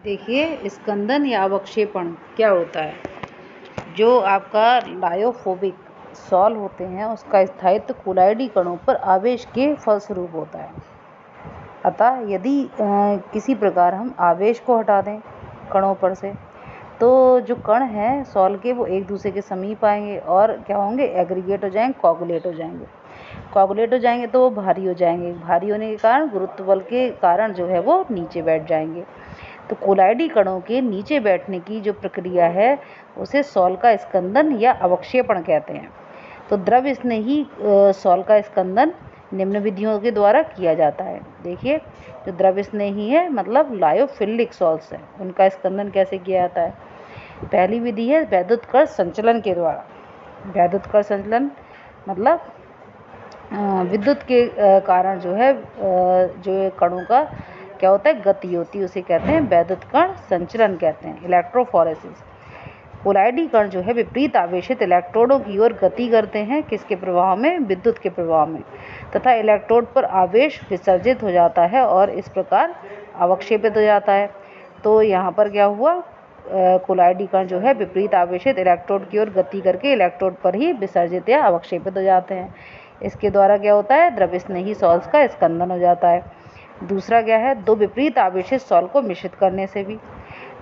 देखिए, स्कंदन या अवक्षेपण क्या होता है। जो आपका लायोफोबिक सॉल होते हैं उसका स्थायित्व कोलाइडी कणों पर आवेश के फलस्वरूप होता है। अतः यदि किसी प्रकार हम आवेश को हटा दें कणों पर से, तो जो कण हैं सॉल के वो एक दूसरे के समीप आएंगे और क्या होंगे, एग्रीगेट हो जाएंगे, कोगुलेट हो जाएंगे। कोगुलेट हो जाएंगे तो वो भारी हो जाएंगे, भारी होने के कारण गुरुत्व बल के कारण जो है वो नीचे बैठ जाएंगे। तो कोलाइडी कणों के नीचे बैठने की जो प्रक्रिया है उसे सॉल का स्कंदन या अवक्षेपण कहते हैं। तो द्रव स्नेही सॉल का स्कंदन निम्न विधियों के द्वारा किया जाता है। देखिए, जो द्रव स्नेही है मतलब लायोफिलिक सॉल्स हैं, उनका स्कंदन कैसे किया जाता है। पहली विधि है वैद्युत कण संचलन के द्वारा। वैद्युत कण संचलन मतलब विद्युत के कारण जो है जो कणों का क्या होता है, गति होती है, उसे कहते हैं वैद्युत कण संचलन कहते हैं, इलेक्ट्रोफोरेसिस। कोलाइडी कण जो है विपरीत आवेशित इलेक्ट्रोडों की ओर गति करते हैं, किसके प्रभाव में, विद्युत के प्रभाव में, तथा इलेक्ट्रोड पर आवेश विसर्जित हो जाता है और इस प्रकार अवक्षेपित हो जाता है। तो यहाँ पर क्या हुआ, कोलाइडी कण जो है विपरीत आवेशित इलेक्ट्रोड की ओर गति करके इलेक्ट्रोड पर ही विसर्जित या अवक्षेपित हो जाते हैं। इसके द्वारा क्या होता है, द्रव स्नेही सॉल्स का स्कंदन हो जाता है। दूसरा क्या है, दो विपरीत आवेशित सॉल को मिश्रित करने से भी।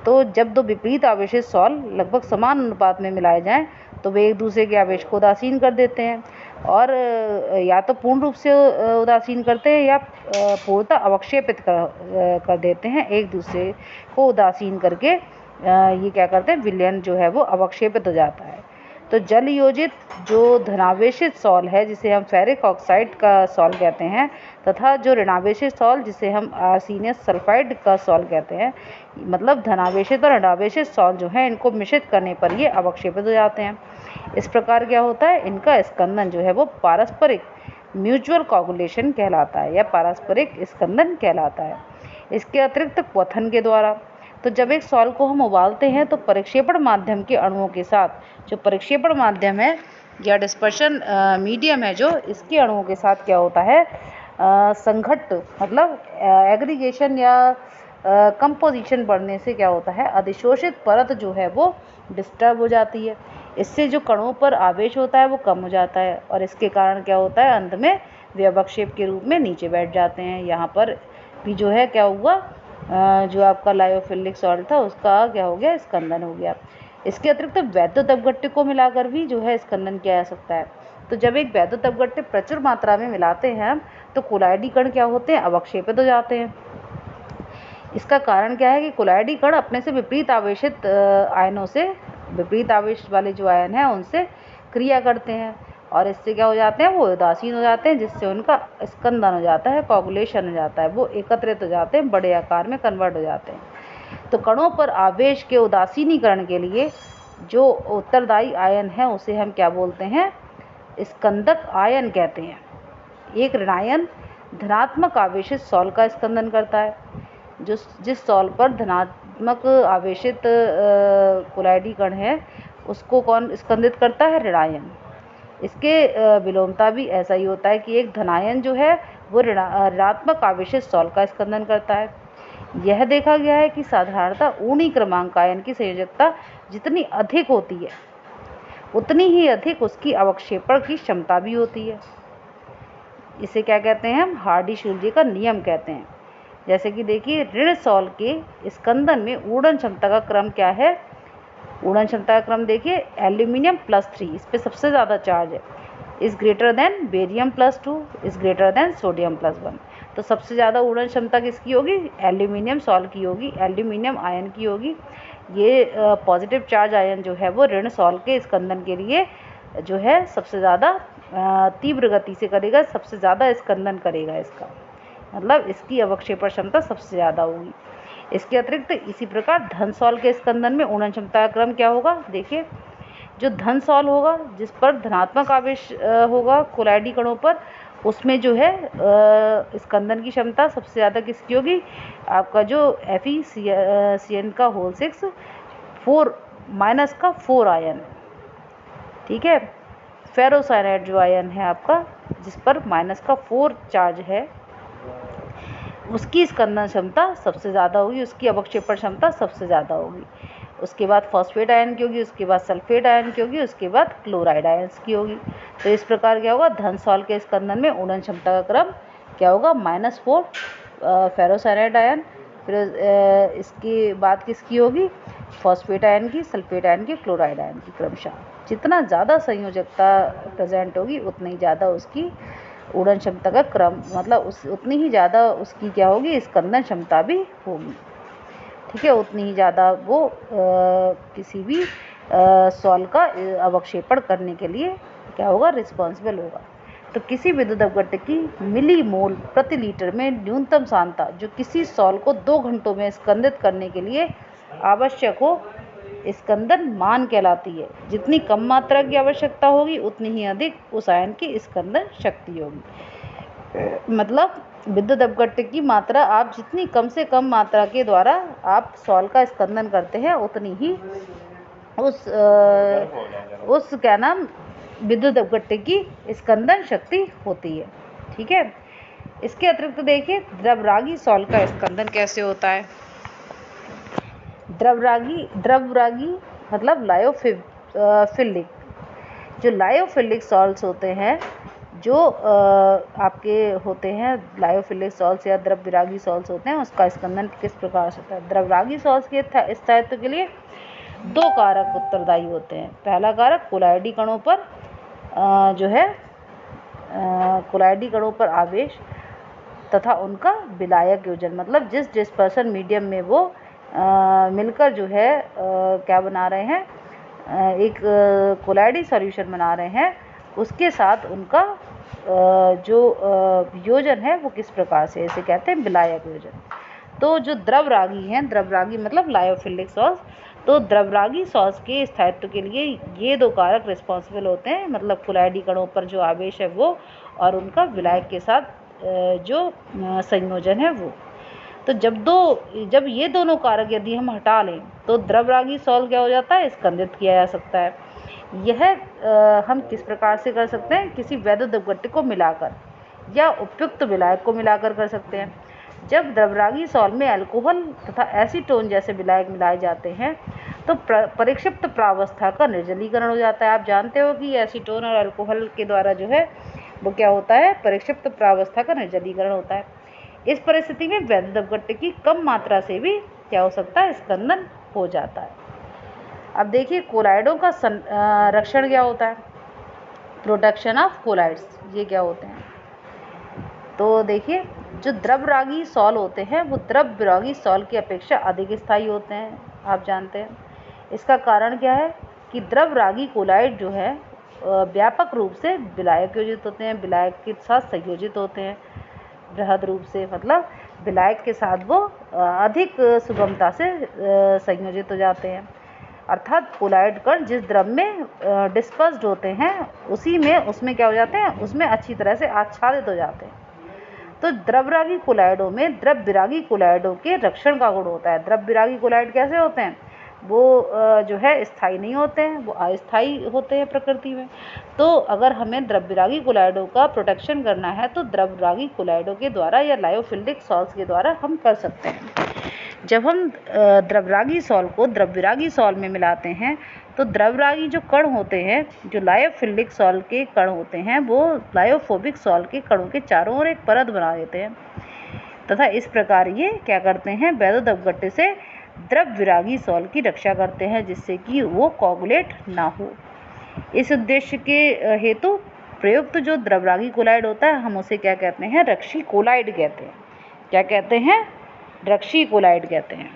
तो जब दो विपरीत आवेशित सॉल लगभग समान अनुपात में मिलाए जाएं तो वे एक दूसरे के आवेश को उदासीन कर देते हैं, और या तो पूर्ण रूप से उदासीन करते हैं या पूर्णतः अवक्षेपित कर देते हैं। एक दूसरे को उदासीन करके ये क्या करते हैं, विलयन जो है वो अवक्षेपित हो जाता है। तो जल योजित जो धनावेशित सॉल है जिसे हम फेरिक ऑक्साइड का सॉल कहते हैं, तथा जो ऋणावेशित सॉल जिसे हम आर्सेनियस सल्फाइड का सॉल कहते हैं, मतलब धनावेशित और ऋणावेशित सॉल जो है इनको मिश्रित करने पर ये अवक्षेपित हो जाते हैं। इस प्रकार क्या होता है, इनका स्कंदन जो है वो पारस्परिक म्यूचुअल कोगुलेशन कहलाता है या पारस्परिक स्कंदन कहलाता है। इसके अतिरिक्त क्वथन के द्वारा, तो जब एक सॉल को हम उबालते हैं तो परिक्षेपण माध्यम के अणुओं के साथ, जो परिक्षेपण माध्यम है या डिस्पर्शन मीडियम है जो, इसके अणुओं के साथ क्या होता है, संघट्ट मतलब एग्रीगेशन या कंपोजिशन बढ़ने से क्या होता है, अधिशोषित परत जो है वो डिस्टर्ब हो जाती है। इससे जो कणों पर आवेश होता है वो कम हो जाता है और इसके कारण क्या होता है, अंत में वे अवक्षेप के रूप में नीचे बैठ जाते हैं। यहाँ पर भी जो है क्या हुआ, जो आपका लायोफिलिक सॉल्ट था उसका क्या हो गया, स्कंदन हो गया। इसके अतिरिक्त वैद्युत अपघट्य को मिलाकर भी जो है स्कंदन किया जा सकता है। तो जब एक वैद्युत अपघट्य प्रचुर मात्रा में मिलाते हैं तो कोलाइडी कण क्या होते हैं, अवक्षेपित हो जाते हैं। इसका कारण क्या है कि कोलाइडी कण अपने से विपरीत आवेशित आयनों से, विपरीत आवेश वाले जो आयन हैं उनसे क्रिया करते हैं और इससे क्या हो जाते हैं, वो उदासीन हो जाते हैं, जिससे उनका स्कंदन हो जाता है, कोगुलेशन हो जाता है, वो एकत्रित हो जाते हैं, बड़े आकार में कन्वर्ट हो जाते हैं। तो कणों पर आवेश के उदासीनीकरण के लिए जो उत्तरदायी आयन है उसे हम क्या बोलते हैं, स्कंदक आयन कहते हैं। एक ऋणायन धनात्मक आवेशित सॉल का स्कंदन करता है। जिस सॉल पर धनात्मक आवेशित कोलाइडी कण है उसको कौन स्कंदित करता है, ऋणायन। इसके विलोमता भी ऐसा ही होता है कि एक धनायन जो है वो ऋणात्मक आवेशित सॉल का स्कंदन करता है। यह देखा गया है कि साधारणतः ऊर्णी क्रमांक आयन की संयोजकता जितनी अधिक होती है उतनी ही अधिक उसकी अवक्षेपण की क्षमता भी होती है। इसे क्या कहते हैं, हम हार्डी-शुल्जे का नियम कहते हैं। जैसे कि देखिए, ऋण सॉल के स्कंदन में ऊर्णन क्षमता का क्रम क्या है, ऊर्णन क्षमता का क्रम देखिए, एल्यूमिनियम +3, इस पे सबसे ज़्यादा चार्ज है, is greater than barium +2, is greater than sodium +1। तो सबसे ज़्यादा ऊर्णन क्षमता किसकी होगी, एल्यूमिनियम सॉल की होगी, एल्यूमिनियम आयन की होगी। ये पॉजिटिव चार्ज आयन जो है वो ऋण सॉल के स्कंदन के लिए जो है सबसे ज़्यादा तीव्र गति से करेगा, सबसे ज़्यादा स्कंदन करेगा, इसका मतलब इसकी अवक्षेपण क्षमता सबसे ज़्यादा होगी। इसके अतिरिक्त इसी प्रकार धन सॉल के स्कंदन में ऊर्णन क्षमता का क्रम क्या होगा, देखिए, जो धन सॉल होगा जिस पर धनात्मक आवेश होगा कोलाइडी कणों पर, उसमें जो है स्कंदन की क्षमता सबसे ज़्यादा किसकी होगी, आपका जो FeCN का होल 6 4 आयन, ठीक है। फेरोसाइनाइड जो आयन है आपका जिस पर -4 चार्ज है, उसकी स्कंदन क्षमता सबसे ज़्यादा होगी, उसकी अवक्षेपण क्षमता सबसे ज़्यादा होगी। उसके बाद फॉस्फेट आयन की होगी, उसके बाद सल्फेट आयन की होगी, उसके बाद क्लोराइड आयन्स की होगी। तो इस प्रकार क्या होगा, धन सॉल्ट के स्कंदन में उड़न क्षमता का क्रम क्या होगा, -4 फेरोसाइनाइड आयन, फिर इसके बाद किसकी होगी, फॉस्फेट आयन की, सल्फेट आयन की, क्लोराइड आयन की क्रमशः। जितना ज़्यादा संयोजकता प्रेजेंट होगी उतनी ही ज़्यादा उसकी उड़न क्षमता का क्रम, मतलब उतनी ही ज़्यादा उसकी क्या होगी, स्कंदन क्षमता भी होगी। ठीक है, उतनी ही ज़्यादा वो किसी भी सॉल्ट का अवक्षेपण करने के लिए क्या होगा, रिस्पॉन्सिबल होगा। तो किसी विद्युत अपघट्य की मिलीमोल प्रति लीटर में न्यूनतम सांद्रता जो किसी सॉल्ट को 2 घंटों में स्कंदित करने के लिए आवश्यक हो, स्कंदन मान कहलाती है। जितनी कम मात्रा की आवश्यकता होगी उतनी ही अधिक उस आयन की स्कंदन शक्ति होगी। मतलब विद्युत अपघट्य की मात्रा आप जितनी कम से कम मात्रा के द्वारा आप सॉल्ट का स्कंदन करते हैं उतनी ही उस क्या नाम विद्युत अपघट्य की स्कंदन शक्ति होती है। ठीक है, इसके अतिरिक्त देखिए द्रवरागी सॉल्ट का स्कंदन कैसे होता है। द्रवरागी मतलब लायोफिलिक, जो लायोफिलिक सॉल्ट्स होते हैं, जो आपके होते हैं लायोफिलिक सॉल्ट्स या द्रवरागी सॉल्ट्स होते हैं, उसका स्कंदन किस प्रकार से होता है। द्रवरागी सॉल्ट्स के स्थायित्व के लिए 2 कारक उत्तरदायी होते हैं। पहला कारक कोलाइडी कणों पर जो है कोलाइडी कणों पर आवेश तथा उनका विलायक योजन, मतलब जिस डिस्पर्सन मीडियम में वो मिलकर जो है क्या बना रहे हैं, एक कोलाइडी सॉल्यूशन बना रहे हैं, उसके साथ उनका जो योजन है वो किस प्रकार से, इसे कहते हैं विलायक योजन। तो जो द्रवरागी हैं, द्रवरागी मतलब लायोफिलिक सॉल्ट्स, तो द्रवरागी सॉल्ट्स के स्थायित्व के लिए ये 2 कारक रिस्पॉन्सिबल होते हैं, मतलब कोलाइडी कणों पर जो आवेश है वो और उनका विलायक के साथ जो संयोजन है वो। तो जब ये दोनों कारक यदि हम हटा लें तो द्रवरागी सॉल्ट क्या हो जाता है, स्कंदित किया जा सकता है। यह हम किस प्रकार से कर सकते हैं, किसी वैद्युत अपघट्य को मिलाकर या उपयुक्त विलायक को मिलाकर कर सकते हैं। जब द्रवरागी सॉल्ट में अल्कोहल तथा एसीटोन जैसे विलायक मिलाए जाते हैं तो परिक्षिप्त प्रावस्था का निर्जलीकरण हो जाता है। आप जानते हो कि एसीटोन और अल्कोहल के द्वारा जो है वो क्या होता है, परिक्षिप्त प्रावस्था का निर्जलीकरण होता है। इस परिस्थिति में वैद्युत अपघट्य की कम मात्रा से भी क्या हो सकता है, स्कंदन हो जाता है। अब देखिए कोलाइडों का रक्षण क्या होता है, प्रोटेक्शन ऑफ कोलाइड्स, ये क्या होते हैं। तो देखिए जो द्रवरागी सॉल्ट होते हैं वो द्रवरागी सॉल्ट की अपेक्षा अधिक स्थायी होते हैं, आप जानते हैं। इसका कारण क्या है कि द्रवरागी कोलाइड जो है व्यापक रूप से विलायक योजित होते हैं, विलायक के साथ संयोजित होते हैं बृहद रूप से, मतलब विलायक के साथ वो अधिक सुगमता से संयोजित हो जाते हैं। अर्थात कोलाइड कण जिस द्रव में डिस्पर्स्ड होते हैं उसमें क्या हो जाते हैं, उसमें अच्छी तरह से आच्छादित हो जाते हैं। तो द्रवरागी कोलाइडों में द्रवविरागी कोलाइडों के रक्षण का गुण होता है। द्रवविरागी कोलाइड कैसे होते हैं, वो जो है स्थायी नहीं होते हैं, वो अस्थायी होते हैं प्रकृति में। तो अगर हमें द्रवविरागी कोलाइडों का प्रोटेक्शन करना है तो द्रवरागी कोलाइडों के द्वारा या लायोफिलिक सॉल्ट्स के द्वारा हम कर सकते हैं। जब हम द्रवरागी सॉल्ट को द्रवविरागी सॉल्ट में मिलाते हैं तो द्रवरागी जो कण होते हैं, जो लायोफिलिक सॉल्ट के कण होते हैं, वो लायोफोबिक सॉल्ट के कणों के चारों ओर एक परत बना देते हैं तथा इस प्रकार ये क्या करते हैं, वैद्युत अपघट्य से द्रवविरागी सॉल्ट की रक्षा करते हैं जिससे कि वो कोगुलेट ना हो। इस उद्देश्य के हेतु प्रयुक्त जो द्रवरागी कोलाइड होता है हम उसे क्या कहते हैं, रक्षी कोलाइड कहते हैं। क्या कहते हैं, रक्षी कोलाइड कहते हैं।